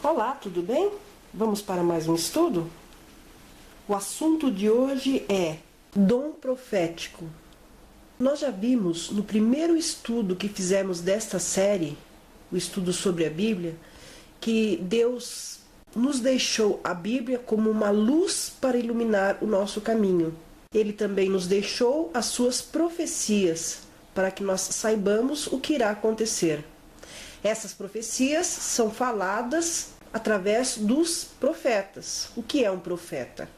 Olá, tudo bem? Vamos para mais um estudo? O assunto de hoje é dom profético. Nós já vimos no primeiro estudo que fizemos desta série, o estudo sobre a Bíblia, que Deus nos deixou a Bíblia como uma luz para iluminar o nosso caminho. Ele também nos deixou as suas profecias para que nós saibamos o que irá acontecer. Essas profecias são faladas através dos profetas. O que é um profeta?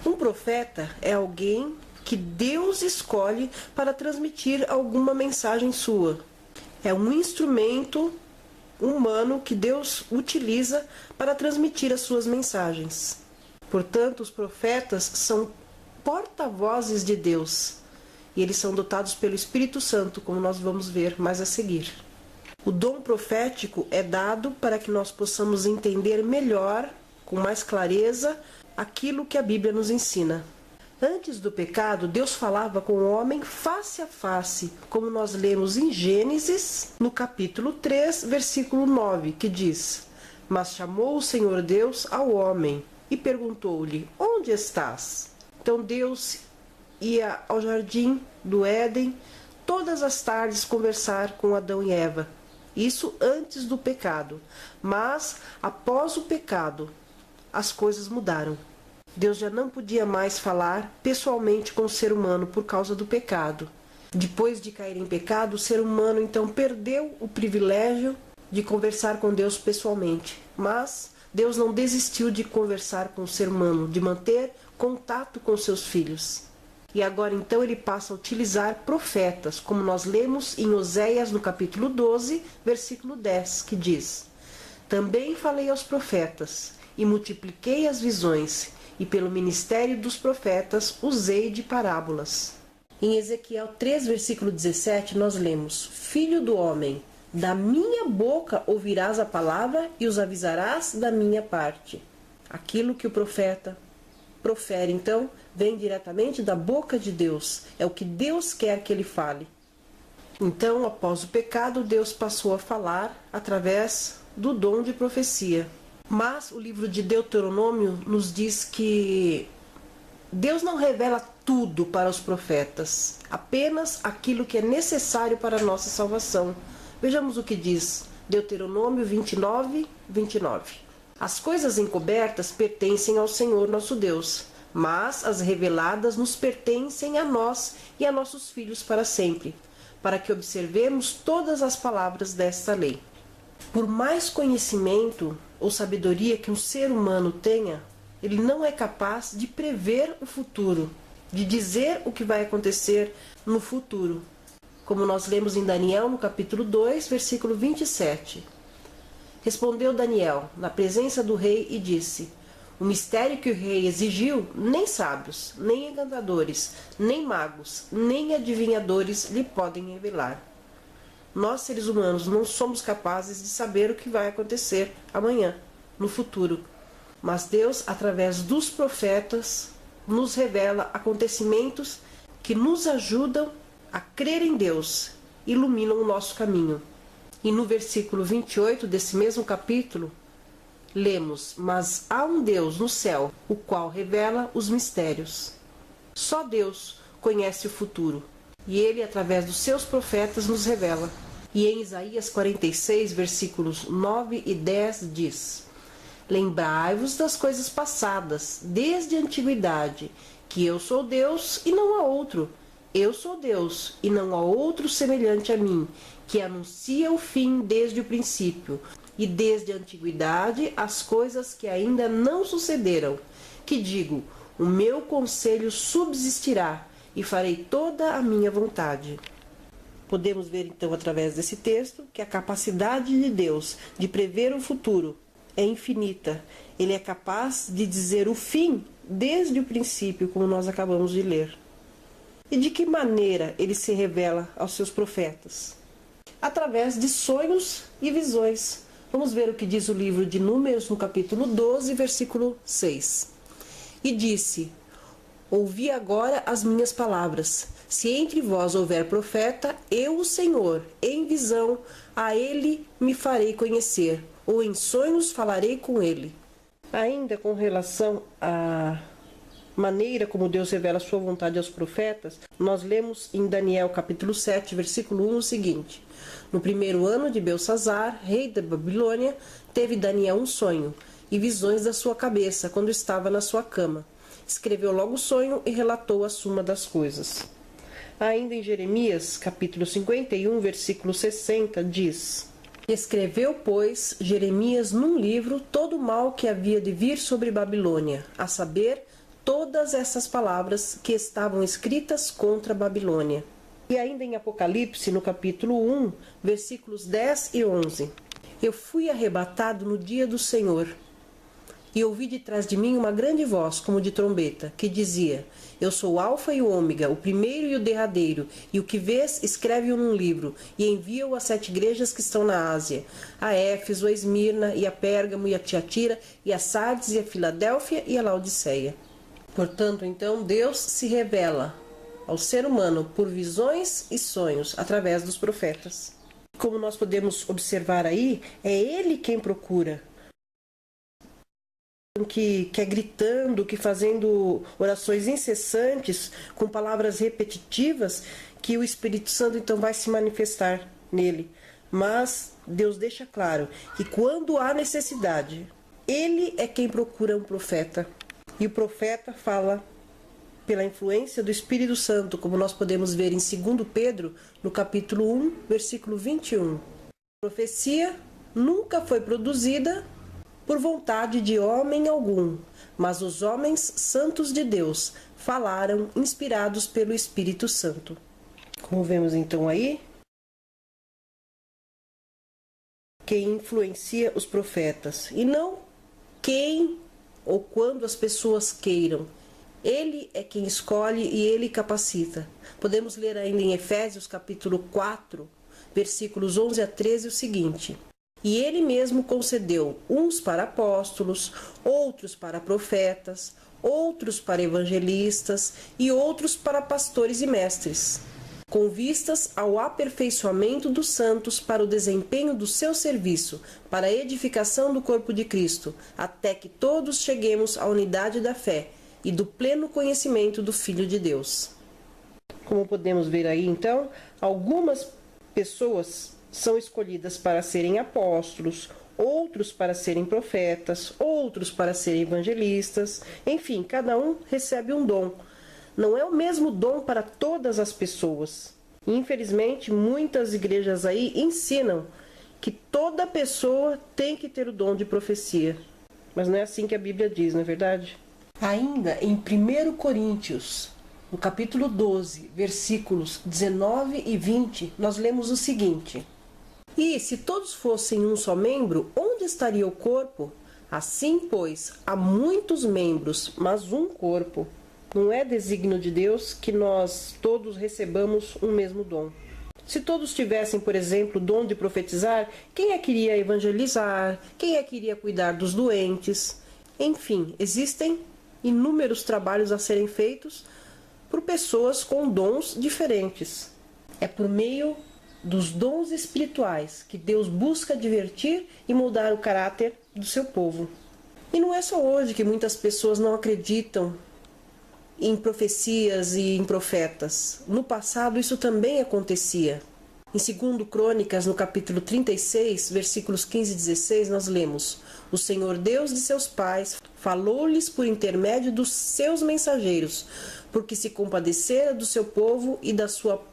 Um profeta é alguém que Deus escolhe para transmitir alguma mensagem sua. É um instrumento humano que Deus utiliza para transmitir as suas mensagens. Portanto, os profetas são porta-vozes de Deus e eles são dotados pelo Espírito Santo, como nós vamos ver mais a seguir. O dom profético é dado para que nós possamos entender melhor, com mais clareza, aquilo que a Bíblia nos ensina. Antes do pecado, Deus falava com o homem face a face, como nós lemos em Gênesis, no capítulo 3, versículo 9, que diz: Mas chamou o Senhor Deus ao homem e perguntou-lhe: Onde estás? Então Deus ia ao jardim do Éden todas as tardes conversar com Adão e Eva. Isso antes do pecado. Mas, após o pecado, as coisas mudaram. Deus já não podia mais falar pessoalmente com o ser humano por causa do pecado. Depois de cair em pecado, o ser humano então perdeu o privilégio de conversar com Deus pessoalmente. Mas Deus não desistiu de conversar com o ser humano, de manter contato com seus filhos. E agora então ele passa a utilizar profetas, como nós lemos em Oséias no capítulo 12, versículo 10, que diz: Também falei aos profetas, e multipliquei as visões, e pelo ministério dos profetas usei de parábolas. Em Ezequiel 3, versículo 17, nós lemos: Filho do homem, da minha boca ouvirás a palavra e os avisarás da minha parte. Aquilo que o profeta profere, então, vem diretamente da boca de Deus. É o que Deus quer que ele fale. Então, após o pecado, Deus passou a falar através do dom de profecia. Mas o livro de Deuteronômio nos diz que Deus não revela tudo para os profetas, apenas aquilo que é necessário para a nossa salvação. Vejamos o que diz Deuteronômio 29, 29. As coisas encobertas pertencem ao Senhor nosso Deus, mas as reveladas nos pertencem a nós e a nossos filhos para sempre, para que observemos todas as palavras desta lei. Por mais conhecimento ou sabedoria que um ser humano tenha, ele não é capaz de prever o futuro, de dizer o que vai acontecer no futuro. Como nós lemos em Daniel, no capítulo 2, versículo 27. Respondeu Daniel, na presença do rei, e disse: O mistério que o rei exigiu, nem sábios, nem encantadores, nem magos, nem adivinhadores lhe podem revelar. Nós, seres humanos, não somos capazes de saber o que vai acontecer amanhã, no futuro. Mas Deus, através dos profetas, nos revela acontecimentos que nos ajudam a crer em Deus, iluminam o nosso caminho. E no versículo 28 desse mesmo capítulo, lemos: Mas há um Deus no céu, o qual revela os mistérios. Só Deus conhece o futuro, e Ele, através dos seus profetas, nos revela. E em Isaías 46, versículos 9 e 10, diz: Lembrai-vos das coisas passadas, desde a antiguidade, que eu sou Deus e não há outro. Eu sou Deus e não há outro semelhante a mim, que anuncia o fim desde o princípio, e desde a antiguidade as coisas que ainda não sucederam, que digo: o meu conselho subsistirá, e farei toda a minha vontade. Podemos ver então através desse texto que a capacidade de Deus de prever o futuro é infinita. Ele é capaz de dizer o fim desde o princípio, como nós acabamos de ler. E de que maneira ele se revela aos seus profetas? Através de sonhos e visões. Vamos ver o que diz o livro de Números, no capítulo 12, versículo 6. E disse: Ouvi agora as minhas palavras. Se entre vós houver profeta, eu, o Senhor, em visão, a ele me farei conhecer. ou em sonhos falarei com ele. Ainda com relação à maneira como Deus revela a sua vontade aos profetas, nós lemos em Daniel capítulo 7, versículo 1 o seguinte: No primeiro ano de Belsazzar, rei da Babilônia, teve Daniel um sonho e visões da sua cabeça quando estava na sua cama. Escreveu logo o sonho e relatou a suma das coisas. Ainda em Jeremias, capítulo 51, versículo 60, diz: Escreveu, pois, Jeremias num livro todo o mal que havia de vir sobre Babilônia, a saber, todas essas palavras que estavam escritas contra a Babilônia. E ainda em Apocalipse, no capítulo 1, versículos 10 e 11: Eu fui arrebatado no dia do Senhor, e ouvi de trás de mim uma grande voz, como de trombeta, que dizia: Eu sou o Alfa e o Ômega, o primeiro e o derradeiro, e o que vês, escreve-o num livro, e envia-o às 7 igrejas que estão na Ásia, a Éfeso, a Esmirna, e a Pérgamo, e a Tiatira, e a Sardes, e a Filadélfia, e a Laodiceia. Portanto, então, Deus se revela ao ser humano por visões e sonhos, através dos profetas. Como nós podemos observar aí, é Ele quem procura, que é gritando, que fazendo orações incessantes, com palavras repetitivas, que o Espírito Santo então vai se manifestar nele. Mas Deus deixa claro que quando há necessidade, Ele é quem procura um profeta. E o profeta fala pela influência do Espírito Santo, como nós podemos ver em 2 Pedro, no capítulo 1, versículo 21. A profecia nunca foi produzida por vontade de homem algum, mas os homens santos de Deus falaram inspirados pelo Espírito Santo. Como vemos então aí, quem influencia os profetas, e não quem ou quando as pessoas queiram. Ele é quem escolhe e ele capacita. Podemos ler ainda em Efésios capítulo 4, versículos 11 a 13 o seguinte: E ele mesmo concedeu uns para apóstolos, outros para profetas, outros para evangelistas e outros para pastores e mestres, com vistas ao aperfeiçoamento dos santos para o desempenho do seu serviço, para a edificação do corpo de Cristo, até que todos cheguemos à unidade da fé e do pleno conhecimento do Filho de Deus. Como podemos ver aí, então, algumas pessoas são escolhidas para serem apóstolos, outros para serem profetas, outros para serem evangelistas, enfim, cada um recebe um dom. Não é o mesmo dom para todas as pessoas. Infelizmente, muitas igrejas aí ensinam que toda pessoa tem que ter o dom de profecia. Mas não é assim que a Bíblia diz, não é verdade? Ainda em 1 Coríntios, no capítulo 12, versículos 19 e 20, nós lemos o seguinte: E se todos fossem um só membro, onde estaria o corpo? Assim, pois, há muitos membros, mas um corpo. Não é desígnio de Deus que nós todos recebamos um mesmo dom. Se todos tivessem, por exemplo, o dom de profetizar, quem é que iria evangelizar? Quem é que iria cuidar dos doentes? Enfim, existem inúmeros trabalhos a serem feitos por pessoas com dons diferentes. É por meio dos dons espirituais que Deus busca divertir e mudar o caráter do seu povo. E não é só hoje que muitas pessoas não acreditam em profecias e em profetas. No passado isso também acontecia. Em 2 Crônicas, no capítulo 36, versículos 15 e 16, nós lemos: O Senhor Deus de seus pais falou-lhes por intermédio dos seus mensageiros, porque se compadecera do seu povo e da sua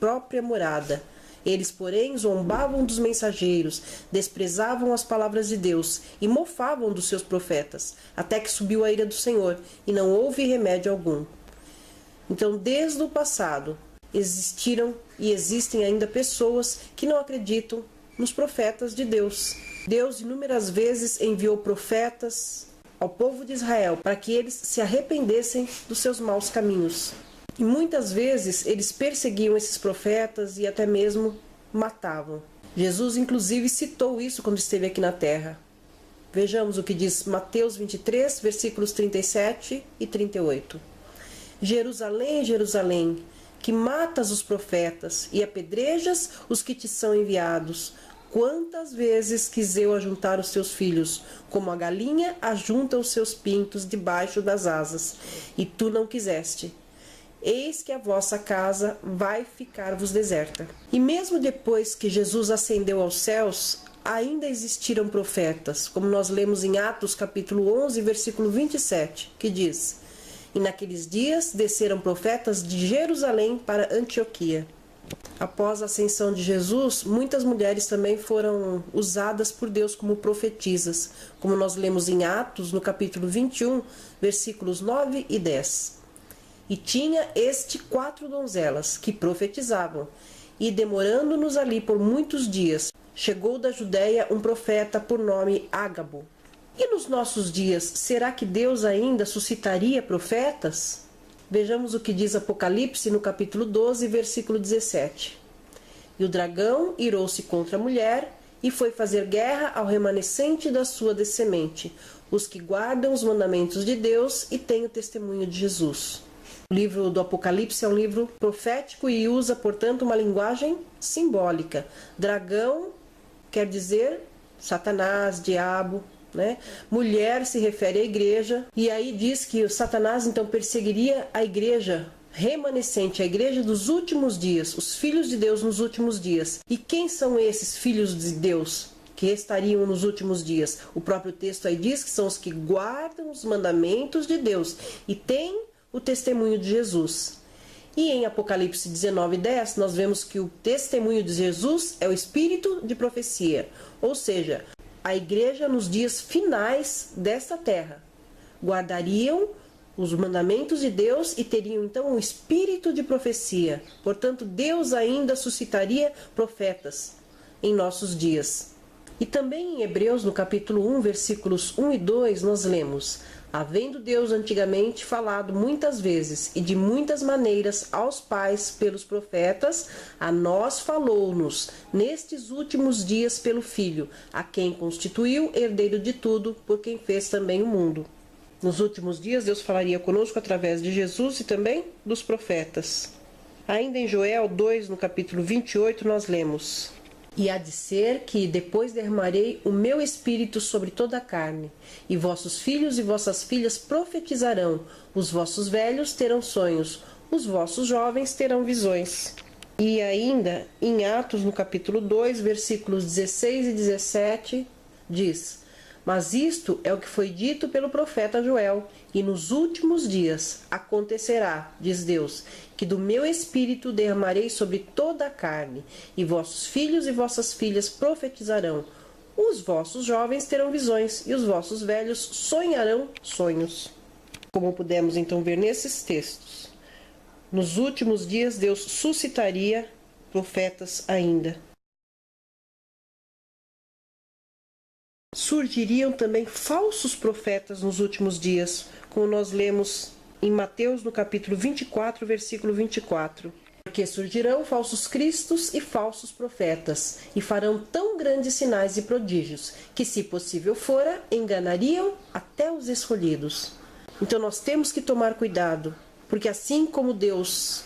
própria morada. Eles, porém, zombavam dos mensageiros, desprezavam as palavras de Deus e mofavam dos seus profetas, até que subiu a ira do Senhor, e não houve remédio algum. Então, desde o passado, existiram e existem ainda pessoas que não acreditam nos profetas de Deus. Deus inúmeras vezes enviou profetas ao povo de Israel para que eles se arrependessem dos seus maus caminhos. E muitas vezes eles perseguiam esses profetas e até mesmo matavam. Jesus inclusive citou isso quando esteve aqui na terra. Vejamos o que diz Mateus 23, versículos 37 e 38. Jerusalém, Jerusalém, que matas os profetas e apedrejas os que te são enviados. quantas vezes quis eu ajuntar os teus filhos, como a galinha ajunta os seus pintos debaixo das asas, e tu não quiseste. Eis que a vossa casa vai ficar-vos deserta. E mesmo depois que Jesus ascendeu aos céus, ainda existiram profetas, como nós lemos em Atos capítulo 11, versículo 27, que diz: E naqueles dias desceram profetas de Jerusalém para Antioquia. Após a ascensão de Jesus, muitas mulheres também foram usadas por Deus como profetisas, como nós lemos em Atos, no capítulo 21, versículos 9 e 10. E tinha este 4 donzelas, que profetizavam, e demorando-nos ali por muitos dias, chegou da Judéia um profeta por nome Ágabo. E nos nossos dias, será que Deus ainda suscitaria profetas? Vejamos o que diz Apocalipse no capítulo 12, versículo 17. E o dragão irou-se contra a mulher e foi fazer guerra ao remanescente da sua descendente, os que guardam os mandamentos de Deus e têm o testemunho de Jesus. O livro do Apocalipse é um livro profético e usa, portanto, uma linguagem simbólica. Dragão quer dizer Satanás, diabo, né? Mulher se refere à igreja, e aí diz que o Satanás então perseguiria a igreja remanescente, a igreja dos últimos dias, os filhos de Deus nos últimos dias. E quem são esses filhos de Deus que estariam nos últimos dias? O próprio texto aí diz que são os que guardam os mandamentos de Deus e têm o testemunho de Jesus. E em Apocalipse 19:10 nós vemos que o testemunho de Jesus é o espírito de profecia, ou seja, a igreja nos dias finais desta terra guardariam os mandamentos de Deus e teriam então um espírito de profecia. Portanto, Deus ainda suscitaria profetas em nossos dias. E também em Hebreus, no capítulo 1, versículos 1 e 2, nós lemos: Havendo Deus antigamente falado muitas vezes e de muitas maneiras aos pais pelos profetas, a nós falou-nos nestes últimos dias pelo Filho, a quem constituiu herdeiro de tudo, por quem fez também o mundo. Nos últimos dias Deus falaria conosco através de Jesus e também dos profetas. Ainda em Joel 2, no capítulo 28, nós lemos: E há de ser que depois derramarei o meu espírito sobre toda a carne, e vossos filhos e vossas filhas profetizarão, os vossos velhos terão sonhos, os vossos jovens terão visões. E ainda em Atos, no capítulo 2, versículos 16 e 17, diz: Mas isto é o que foi dito pelo profeta Joel, e nos últimos dias acontecerá, diz Deus, que do meu espírito derramarei sobre toda a carne, e vossos filhos e vossas filhas profetizarão, os vossos jovens terão visões, e os vossos velhos sonharão sonhos. Como pudemos então ver nesses textos, nos últimos dias Deus suscitaria profetas ainda. Surgiriam também falsos profetas nos últimos dias, como nós lemos em Mateus, no capítulo 24, versículo 24. Porque surgirão falsos cristos e falsos profetas, e farão tão grandes sinais e prodígios, que, se possível fora, enganariam até os escolhidos. Então nós temos que tomar cuidado, porque assim como Deus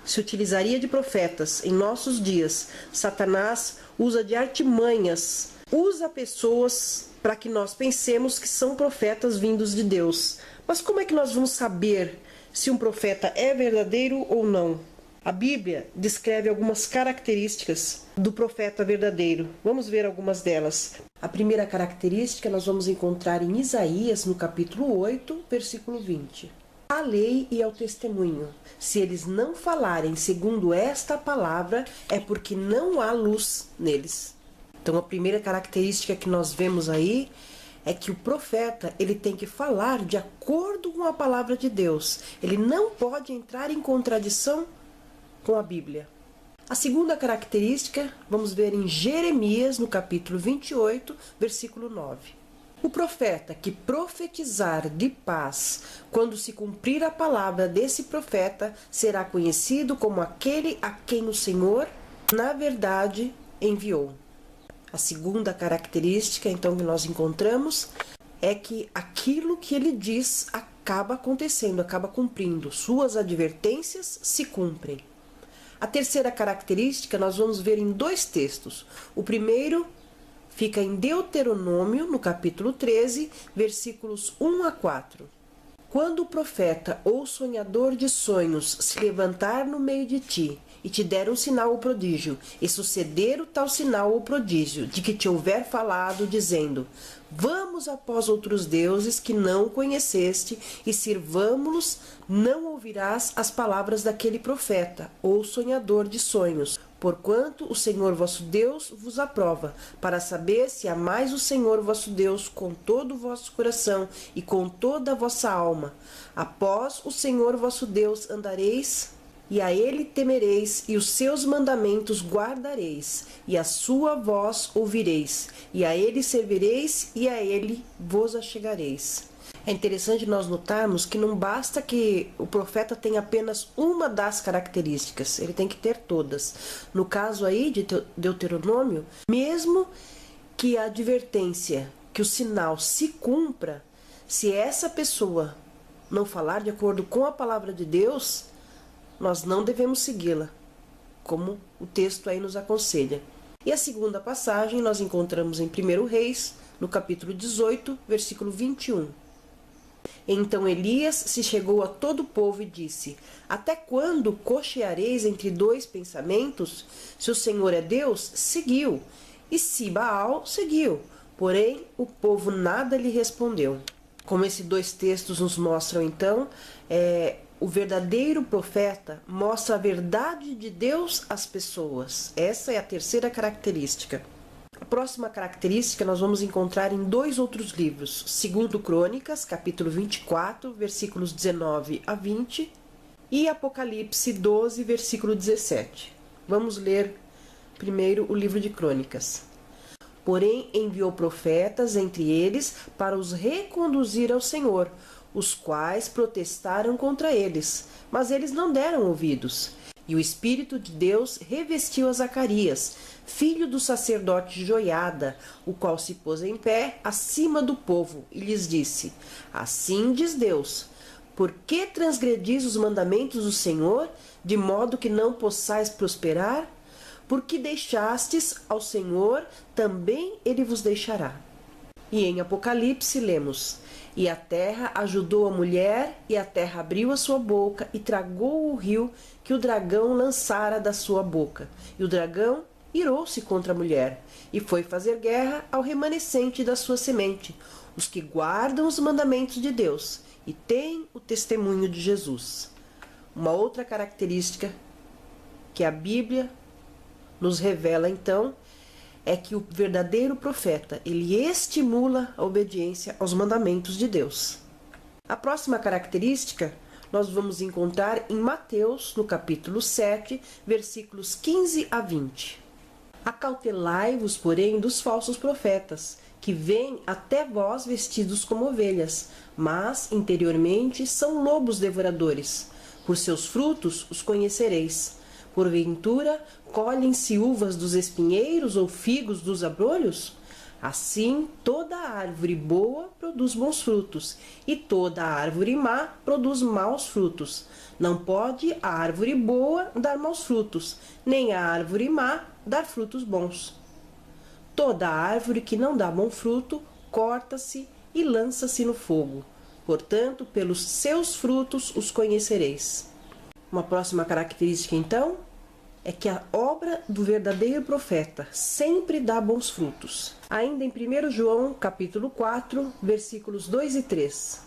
se utilizaria de profetas em nossos dias, Satanás usa de artimanhas, usa pessoas para que nós pensemos que são profetas vindos de Deus. Mas como é que nós vamos saber se um profeta é verdadeiro ou não? A Bíblia descreve algumas características do profeta verdadeiro. Vamos ver algumas delas. A primeira característica nós vamos encontrar em Isaías, no capítulo 8, versículo 20. A lei e ao testemunho. Se eles não falarem segundo esta palavra, é porque não há luz neles. Então, a primeira característica que nós vemos aí é que o profeta ele tem que falar de acordo com a palavra de Deus. Ele não pode entrar em contradição com a Bíblia. A segunda característica, vamos ver em Jeremias, no capítulo 28, versículo 9. O profeta que profetizar de paz, quando se cumprir a palavra desse profeta, será conhecido como aquele a quem o Senhor, na verdade, enviou. A segunda característica, então, que nós encontramos é que aquilo que ele diz acaba acontecendo, acaba cumprindo. Suas advertências se cumprem. A terceira característica nós vamos ver em 2 textos. O primeiro fica em Deuteronômio, no capítulo 13, versículos 1 a 4. Quando o profeta ou sonhador de sonhos se levantar no meio de ti, e te der um sinal ou prodígio, e suceder o tal sinal ou prodígio, de que te houver falado, dizendo: vamos após outros deuses que não conheceste, e sirvamo-los, não ouvirás as palavras daquele profeta, ou sonhador de sonhos, porquanto o Senhor vosso Deus vos aprova, para saber se amais o Senhor vosso Deus com todo o vosso coração e com toda a vossa alma. Após o Senhor vosso Deus andareis, e a ele temereis, e os seus mandamentos guardareis, e a sua voz ouvireis, e a ele servireis, e a ele vos achegareis. É interessante nós notarmos que não basta que o profeta tenha apenas uma das características, ele tem que ter todas. No caso aí de Deuteronômio, mesmo que a advertência, que o sinal se cumpra, se essa pessoa não falar de acordo com a palavra de Deus, nós não devemos segui-la, como o texto aí nos aconselha. E a segunda passagem nós encontramos em 1 Reis, no capítulo 18, versículo 21. Então Elias se chegou a todo o povo e disse: até quando cocheareis entre 2 pensamentos? Se o Senhor é Deus, seguiu, e se Baal, seguiu. Porém, o povo nada lhe respondeu. Como esses 2 textos nos mostram, então, o verdadeiro profeta mostra a verdade de Deus às pessoas. Essa é a terceira característica. A próxima característica nós vamos encontrar em 2 outros livros. 2 Crônicas, capítulo 24, versículos 19 a 20, e Apocalipse 12, versículo 17. Vamos ler primeiro o livro de Crônicas. Porém, enviou profetas entre eles para os reconduzir ao Senhor, os quais protestaram contra eles, mas eles não deram ouvidos. E o Espírito de Deus revestiu a Zacarias, filho do sacerdote Joiada, o qual se pôs em pé acima do povo, e lhes disse: assim diz Deus, por que transgredis os mandamentos do Senhor, de modo que não possais prosperar? Porque deixastes ao Senhor, também ele vos deixará. E em Apocalipse lemos: e a terra ajudou a mulher, e a terra abriu a sua boca, e tragou o rio que o dragão lançara da sua boca. E o dragão irou-se contra a mulher, e foi fazer guerra ao remanescente da sua semente, os que guardam os mandamentos de Deus, e têm o testemunho de Jesus. Uma outra característica que a Bíblia nos revela, então, é que o verdadeiro profeta, ele estimula a obediência aos mandamentos de Deus. A próxima característica nós vamos encontrar em Mateus, no capítulo 7, versículos 15 a 20. Acautelai-vos, porém, dos falsos profetas, que vêm até vós vestidos como ovelhas, mas interiormente são lobos devoradores. Por seus frutos os conhecereis. Porventura, colhem-se uvas dos espinheiros ou figos dos abrolhos? Assim, toda árvore boa produz bons frutos, e toda árvore má produz maus frutos. Não pode a árvore boa dar maus frutos, nem a árvore má dar frutos bons. Toda árvore que não dá bom fruto, corta-se e lança-se no fogo. Portanto, pelos seus frutos os conhecereis. Uma próxima característica, então, é que a obra do verdadeiro profeta sempre dá bons frutos. Ainda em 1 João, capítulo 4, versículos 2 e 3.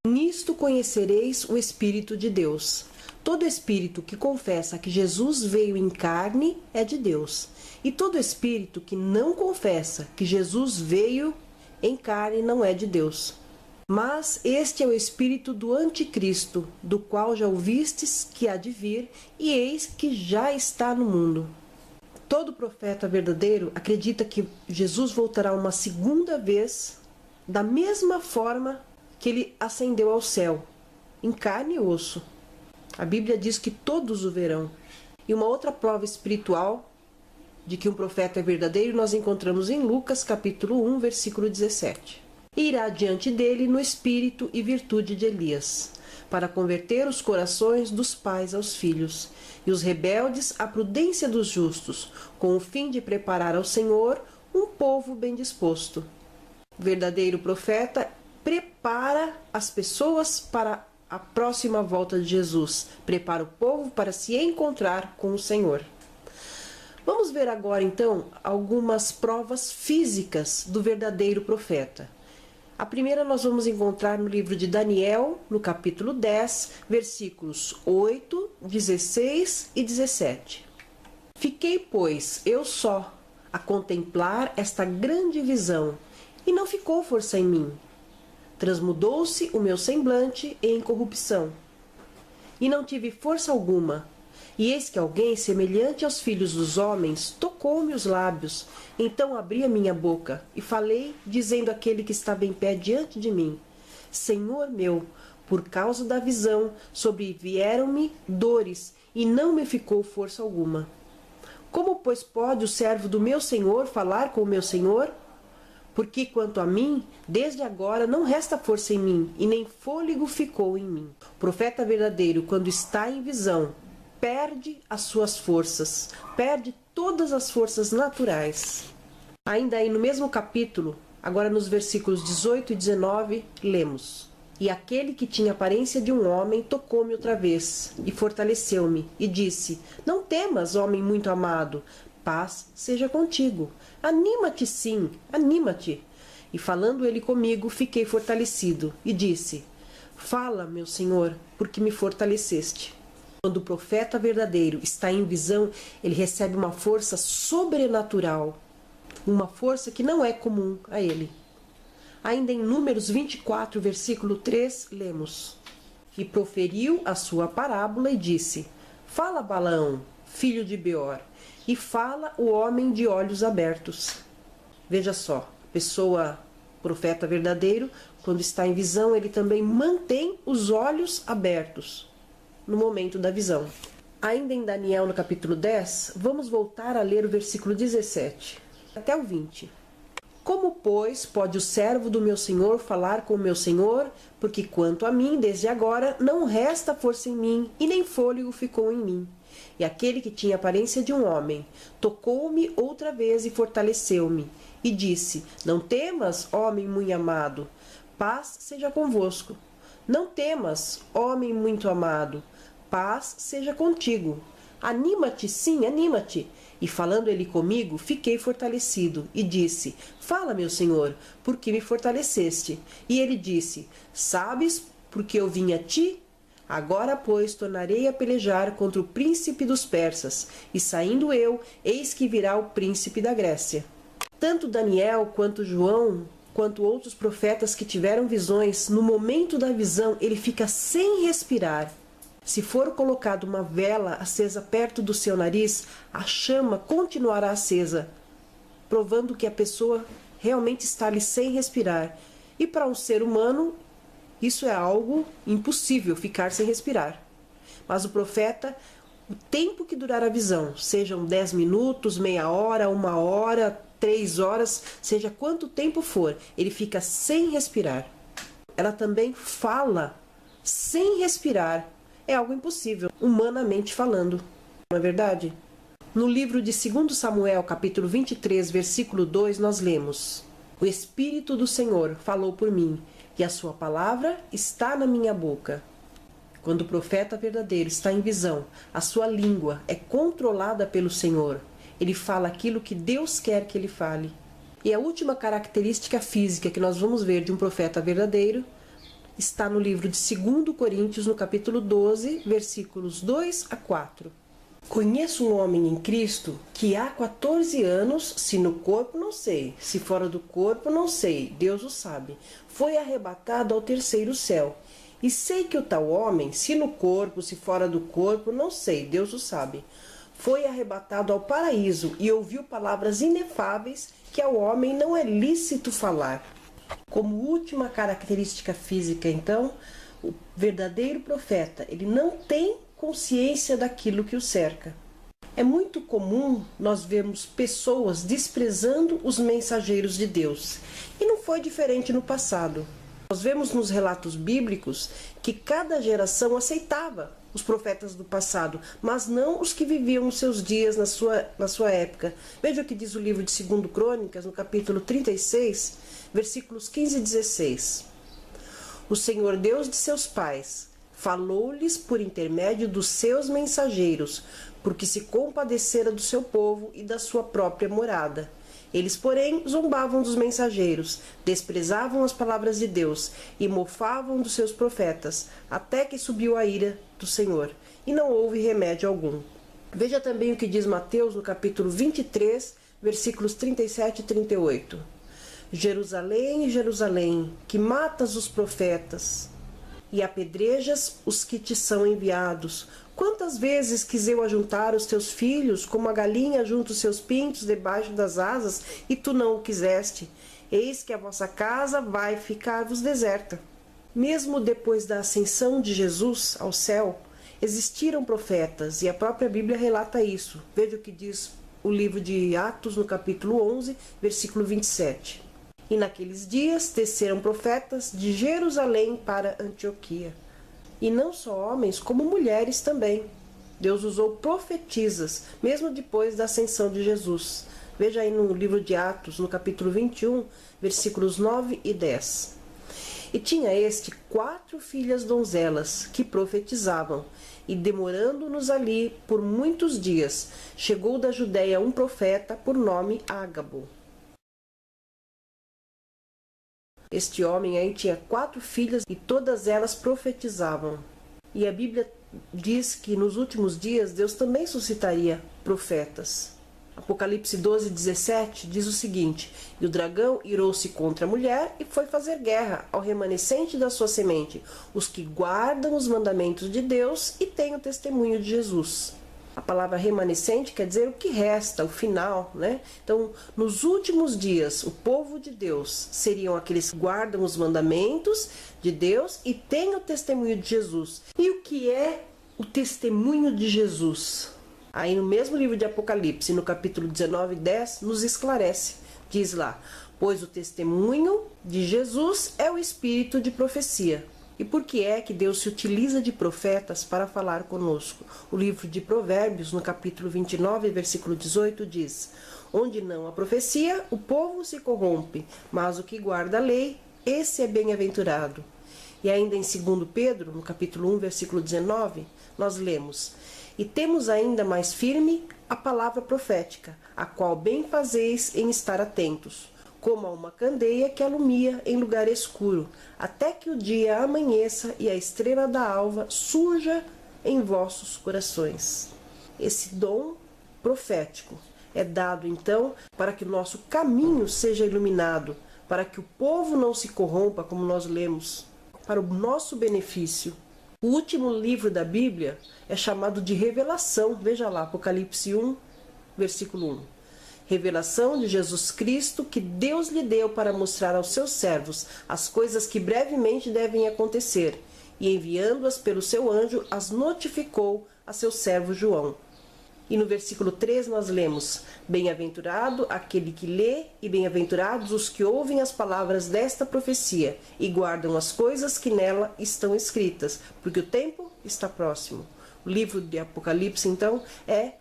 Nisto conhecereis o Espírito de Deus. Todo espírito que confessa que Jesus veio em carne é de Deus. E todo espírito que não confessa que Jesus veio em carne não é de Deus. Mas este é o espírito do anticristo, do qual já ouvistes que há de vir, e eis que já está no mundo. Todo profeta verdadeiro acredita que Jesus voltará uma segunda vez, da mesma forma que ele ascendeu ao céu, em carne e osso. A Bíblia diz que todos o verão. E uma outra prova espiritual de que um profeta é verdadeiro nós encontramos em Lucas capítulo 1, versículo 17. e irá diante dele no espírito e virtude de Elias, para converter os corações dos pais aos filhos, e os rebeldes à prudência dos justos, com o fim de preparar ao Senhor um povo bem disposto. O verdadeiro profeta prepara as pessoas para a próxima volta de Jesus, prepara o povo para se encontrar com o Senhor. Vamos ver agora então algumas provas físicas do verdadeiro profeta. A primeira nós vamos encontrar no livro de Daniel, no capítulo 10, versículos 8, 16 e 17. Fiquei, pois, eu só, a contemplar esta grande visão, e não ficou força em mim. Transmudou-se o meu semblante em corrupção, e não tive força alguma. E eis que alguém, semelhante aos filhos dos homens, tocou-me os lábios. Então abri a minha boca e falei, dizendo àquele que estava em pé diante de mim: Senhor meu, por causa da visão, sobrevieram-me dores, e não me ficou força alguma. Como, pois, pode o servo do meu Senhor falar com o meu Senhor? Porque, quanto a mim, desde agora não resta força em mim, e nem fôlego ficou em mim. O profeta verdadeiro, quando está em visão, perde as suas forças, perde todas as forças naturais. Ainda aí no mesmo capítulo, agora nos versículos 18 e 19, lemos: E aquele que tinha aparência de um homem tocou-me outra vez, e fortaleceu-me, e disse: Não temas, homem muito amado, paz seja contigo. Anima-te sim, anima-te. E falando ele comigo, fiquei fortalecido, e disse: Fala, meu Senhor, porque me fortaleceste. Quando o profeta verdadeiro está em visão, ele recebe uma força sobrenatural, uma força que não é comum a ele. Ainda em Números 24, versículo 3, lemos: E proferiu a sua parábola e disse: Fala, Balaão, filho de Beor, e fala o homem de olhos abertos. Veja só, a pessoa, profeta verdadeiro, quando está em visão, ele também mantém os olhos abertos no momento da visão. Ainda em Daniel, no capítulo 10, vamos voltar a ler o versículo 17 até o 20. Como, pois, pode o servo do meu Senhor falar com o meu Senhor? Porque quanto a mim, desde agora, não resta força em mim, e nem fôlego ficou em mim. E aquele que tinha aparência de um homem, tocou-me outra vez e fortaleceu-me, e disse: Não temas, homem muito amado, paz seja convosco. Não temas, homem muito amado, paz seja contigo. Anima-te, sim, anima-te. E falando ele comigo, fiquei fortalecido, e disse: Fala, meu Senhor, por que me fortaleceste? E ele disse: Sabes por que eu vim a ti? Agora, pois, tornarei a pelejar contra o príncipe dos persas, e saindo eu, eis que virá o príncipe da Grécia. Tanto Daniel quanto João, quanto outros profetas que tiveram visões, no momento da visão ele fica sem respirar. Se for colocado uma vela acesa perto do seu nariz, a chama continuará acesa, provando que a pessoa realmente está ali sem respirar. E para um ser humano, isso é algo impossível, ficar sem respirar. Mas o profeta, o tempo que durar a visão, sejam 10 minutos, meia hora, 1 hora, 3 horas, seja quanto tempo for, ele fica sem respirar. Ela também fala sem respirar. É algo impossível, humanamente falando. Não é verdade? No livro de 2 Samuel, capítulo 23, versículo 2, nós lemos: O Espírito do Senhor falou por mim, e a sua palavra está na minha boca. Quando o profeta verdadeiro está em visão, a sua língua é controlada pelo Senhor. Ele fala aquilo que Deus quer que ele fale. E a última característica física que nós vamos ver de um profeta verdadeiro está no livro de 2 Coríntios, no capítulo 12, versículos 2 a 4. Conheço um homem em Cristo que há 14 anos, se no corpo não sei, se fora do corpo não sei, Deus o sabe, foi arrebatado ao terceiro céu. E sei que o tal homem, se no corpo, se fora do corpo, não sei, Deus o sabe, foi arrebatado ao paraíso e ouviu palavras inefáveis que ao homem não é lícito falar. Como última característica física, então, o verdadeiro profeta, ele não tem consciência daquilo que o cerca. É muito comum nós vermos pessoas desprezando os mensageiros de Deus. E não foi diferente no passado. Nós vemos nos relatos bíblicos que cada geração aceitava os profetas do passado, mas não os que viviam os seus dias na sua época. Veja o que diz o livro de 2 Crônicas, no capítulo 36, versículos 15 e 16. O Senhor Deus de seus pais falou-lhes por intermédio dos seus mensageiros, porque se compadecera do seu povo e da sua própria morada. Eles, porém, zombavam dos mensageiros, desprezavam as palavras de Deus e mofavam dos seus profetas, até que subiu a ira do Senhor, e não houve remédio algum. Veja também o que diz Mateus no capítulo 23, versículos 37 e 38. Jerusalém, Jerusalém, que matas os profetas e apedrejas os que te são enviados. Quantas vezes quis eu ajuntar os teus filhos, como a galinha junta os seus pintos debaixo das asas, e tu não o quiseste? Eis que a vossa casa vai ficar-vos deserta. Mesmo depois da ascensão de Jesus ao céu, existiram profetas, e a própria Bíblia relata isso. Veja o que diz o livro de Atos, no capítulo 11, versículo 27. E naqueles dias desceram profetas de Jerusalém para Antioquia. E não só homens, como mulheres também. Deus usou profetisas, mesmo depois da ascensão de Jesus. Veja aí no livro de Atos, no capítulo 21, versículos 9 e 10. E tinha este 4 filhas donzelas, que profetizavam. E demorando-nos ali por muitos dias, chegou da Judéia um profeta, por nome Ágabo. Este homem aí tinha 4 filhas e todas elas profetizavam. E a Bíblia diz que nos últimos dias Deus também suscitaria profetas. Apocalipse 12, 17 diz o seguinte: E o dragão irou-se contra a mulher e foi fazer guerra ao remanescente da sua semente, os que guardam os mandamentos de Deus e têm o testemunho de Jesus. A palavra remanescente quer dizer o que resta, o final, né? Então, nos últimos dias, o povo de Deus seriam aqueles que guardam os mandamentos de Deus e têm o testemunho de Jesus. E o que é o testemunho de Jesus? Aí no mesmo livro de Apocalipse, no capítulo 19, 10, nos esclarece. Diz lá: pois o testemunho de Jesus é o espírito de profecia. E por que é que Deus se utiliza de profetas para falar conosco? O livro de Provérbios, no capítulo 29, versículo 18, diz: onde não há profecia, o povo se corrompe, mas o que guarda a lei, esse é bem-aventurado. E ainda em 2 Pedro, no capítulo 1, versículo 19, nós lemos: e temos ainda mais firme a palavra profética, a qual bem fazeis em estar atentos, como a uma candeia que alumia em lugar escuro, até que o dia amanheça e a estrela da alva surja em vossos corações. Esse dom profético é dado, então, para que o nosso caminho seja iluminado, para que o povo não se corrompa, como nós lemos, para o nosso benefício. O último livro da Bíblia é chamado de Revelação. Veja lá, Apocalipse 1, versículo 1. Revelação de Jesus Cristo que Deus lhe deu para mostrar aos seus servos as coisas que brevemente devem acontecer, e enviando-as pelo seu anjo, as notificou a seu servo João. E no versículo 3 nós lemos: bem-aventurado aquele que lê, e bem-aventurados os que ouvem as palavras desta profecia, e guardam as coisas que nela estão escritas, porque o tempo está próximo. O livro de Apocalipse, então, é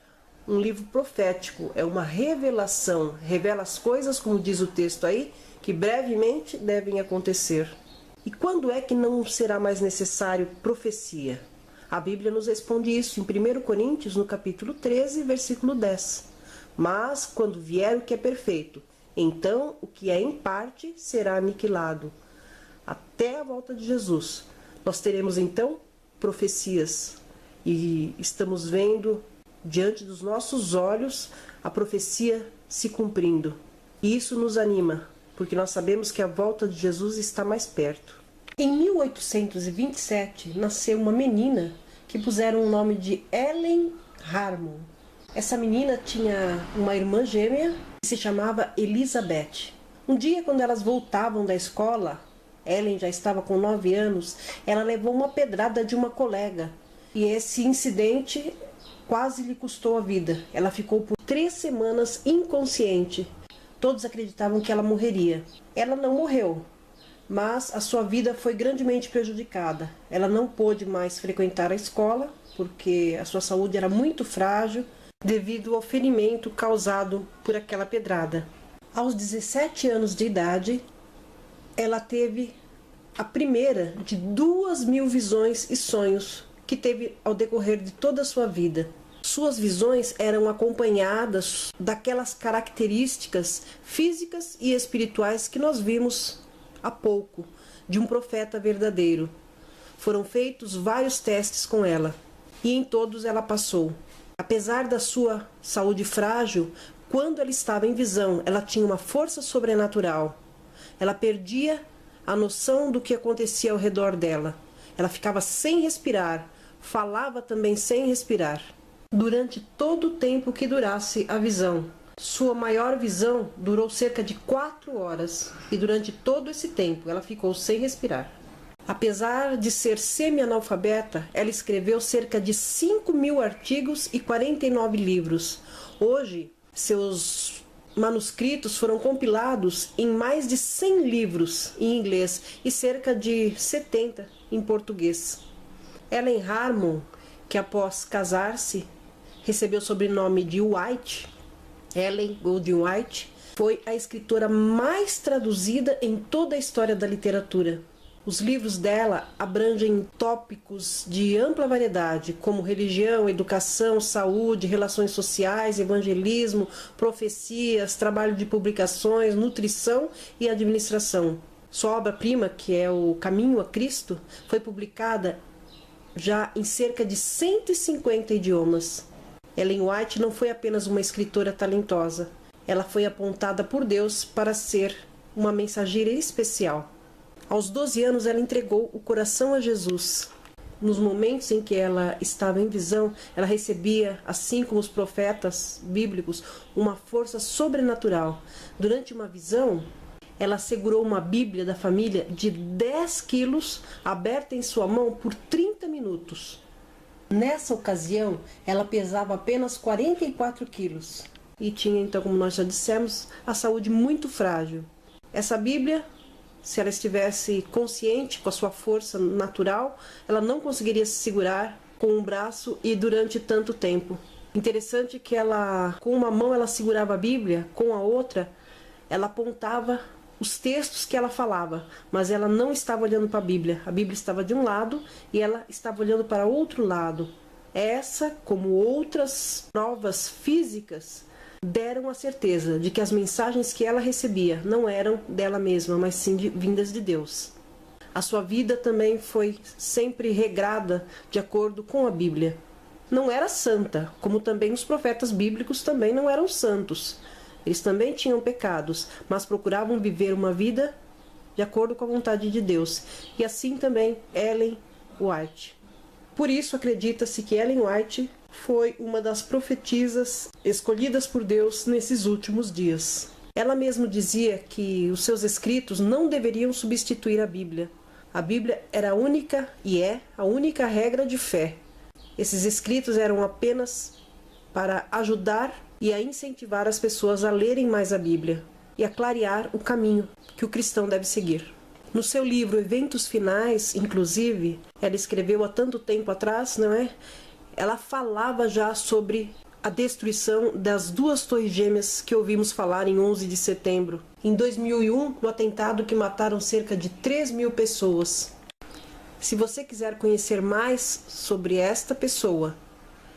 um livro profético, é uma revelação, revela as coisas, como diz o texto aí, que brevemente devem acontecer. E quando é que não será mais necessário profecia? A Bíblia nos responde isso em 1 Coríntios, no capítulo 13, versículo 10. Mas, quando vier o que é perfeito, então o que é em parte será aniquilado. Até a volta de Jesus, nós teremos então profecias. E estamos vendo diante dos nossos olhos a profecia se cumprindo. E isso nos anima, porque nós sabemos que a volta de Jesus está mais perto. Em 1827, nasceu uma menina que puseram o nome de Ellen Harmon. Essa menina tinha uma irmã gêmea que se chamava Elizabeth. Um dia, quando elas voltavam da escola, Ellen já estava com 9 anos, ela levou uma pedrada de uma colega. E esse incidente quase lhe custou a vida. Ela ficou por 3 semanas inconsciente. Todos acreditavam que ela morreria. Ela não morreu, mas a sua vida foi grandemente prejudicada. Ela não pôde mais frequentar a escola, porque a sua saúde era muito frágil, devido ao ferimento causado por aquela pedrada. Aos 17 anos de idade, ela teve a primeira de 2.000 visões e sonhos que teve ao decorrer de toda a sua vida. Suas visões eram acompanhadas daquelas características físicas e espirituais que nós vimos há pouco, de um profeta verdadeiro. Foram feitos vários testes com ela, e em todos ela passou. Apesar da sua saúde frágil, quando ela estava em visão, ela tinha uma força sobrenatural. Ela perdia a noção do que acontecia ao redor dela. Ela ficava sem respirar, falava também sem respirar, durante todo o tempo que durasse a visão. Sua maior visão durou cerca de 4 horas, e durante todo esse tempo ela ficou sem respirar. Apesar de ser semi-analfabeta, ela escreveu cerca de 5.000 artigos e 49 livros. Hoje, seus manuscritos foram compilados em mais de 100 livros em inglês e cerca de 70 em português. Ellen Harmon, que após casar-se, recebeu o sobrenome de White, Ellen Golding White, foi a escritora mais traduzida em toda a história da literatura. Os livros dela abrangem tópicos de ampla variedade, como religião, educação, saúde, relações sociais, evangelismo, profecias, trabalho de publicações, nutrição e administração. Sua obra-prima, que é o Caminho a Cristo, foi publicada já em cerca de 150 idiomas. Ellen White não foi apenas uma escritora talentosa, ela foi apontada por Deus para ser uma mensageira especial. Aos 12 anos, ela entregou o coração a Jesus. Nos momentos em que ela estava em visão, ela recebia, assim como os profetas bíblicos, uma força sobrenatural. Durante uma visão, ela segurou uma Bíblia da família de 10 quilos, aberta em sua mão por 30 minutos. Nessa ocasião, ela pesava apenas 44 quilos e tinha, então, como nós já dissemos, a saúde muito frágil. Essa Bíblia, se ela estivesse consciente com a sua força natural, ela não conseguiria se segurar com um braço e durante tanto tempo. Interessante que ela, com uma mão ela segurava a Bíblia, com a outra ela apontava os textos que ela falava, mas ela não estava olhando para a Bíblia estava de um lado e ela estava olhando para outro lado. Essa, como outras provas físicas, deram a certeza de que as mensagens que ela recebia não eram dela mesma, mas sim vindas de Deus. A sua vida também foi sempre regrada de acordo com a Bíblia. Não era santa, como também os profetas bíblicos também não eram santos. Eles também tinham pecados, mas procuravam viver uma vida de acordo com a vontade de Deus. E assim também Ellen White. Por isso acredita-se que Ellen White foi uma das profetisas escolhidas por Deus nesses últimos dias. Ela mesma dizia que os seus escritos não deveriam substituir a Bíblia. A Bíblia era a única e é a única regra de fé. Esses escritos eram apenas para ajudar e a incentivar as pessoas a lerem mais a Bíblia e a clarear o caminho que o cristão deve seguir. No seu livro Eventos Finais, inclusive, ela escreveu há tanto tempo atrás, não é? Ela falava já sobre a destruição das 2 torres gêmeas que ouvimos falar em 11 de setembro. Em 2001, no atentado que mataram cerca de 3.000 pessoas. Se você quiser conhecer mais sobre esta pessoa,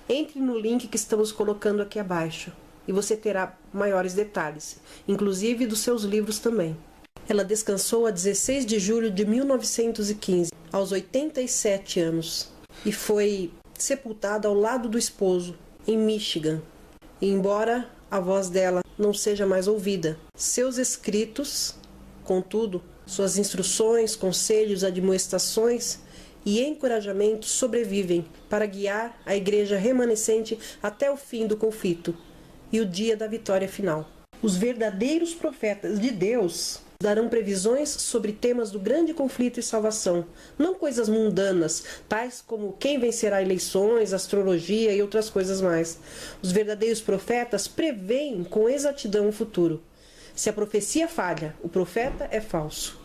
entre no link que estamos colocando aqui abaixo e você terá maiores detalhes, inclusive dos seus livros também. Ela descansou a 16 de julho de 1915, aos 87 anos, e foi sepultada ao lado do esposo, em Michigan. E embora a voz dela não seja mais ouvida, seus escritos, contudo, suas instruções, conselhos, admoestações e encorajamentos sobrevivem para guiar a igreja remanescente até o fim do conflito e o dia da vitória final. Os verdadeiros profetas de Deus Darão previsões sobre temas do grande conflito e salvação, não coisas mundanas, tais como quem vencerá eleições, astrologia e outras coisas mais. Os verdadeiros profetas preveem com exatidão o futuro. Se a profecia falha, o profeta é falso.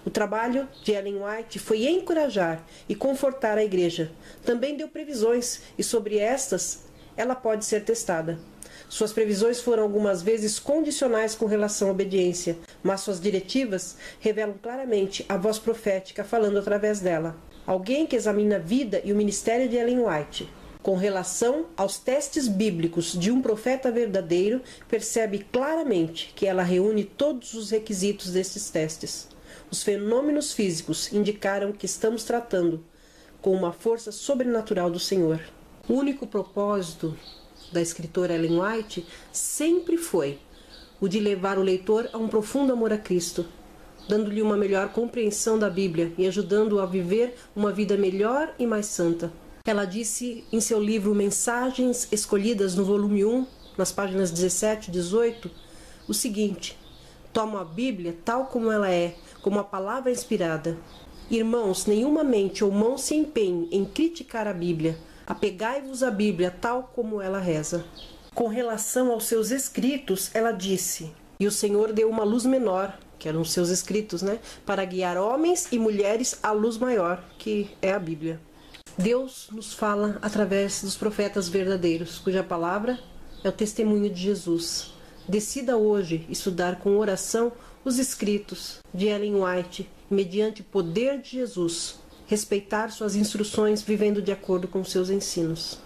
O trabalho de Ellen White foi encorajar e confortar a igreja. Também deu previsões e sobre estas ela pode ser testada. Suas previsões foram algumas vezes condicionais com relação à obediência, mas suas diretivas revelam claramente a voz profética falando através dela. Alguém que examina a vida e o ministério de Ellen White com relação aos testes bíblicos de um profeta verdadeiro, percebe claramente que ela reúne todos os requisitos desses testes. Os fenômenos físicos indicaram que estamos tratando com uma força sobrenatural do Senhor. O único propósito da escritora Ellen White sempre foi o de levar o leitor a um profundo amor a Cristo, dando-lhe uma melhor compreensão da Bíblia e ajudando-o a viver uma vida melhor e mais santa. Ela disse em seu livro Mensagens Escolhidas, no volume 1, nas páginas 17 e 18, o seguinte: tomo a Bíblia tal como ela é, como a palavra inspirada. Irmãos, nenhuma mente ou mão se empenhe em criticar a Bíblia. Apegai-vos à Bíblia tal como ela reza. Com relação aos seus escritos, ela disse: e o Senhor deu uma luz menor, que eram os seus escritos, para guiar homens e mulheres à luz maior, que é a Bíblia. Deus nos fala através dos profetas verdadeiros, cuja palavra é o testemunho de Jesus. Decida hoje estudar com oração os escritos de Ellen White, mediante o poder de Jesus, respeitar suas instruções, vivendo de acordo com seus ensinos.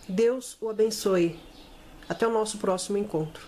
Deus o abençoe. Até o nosso próximo encontro.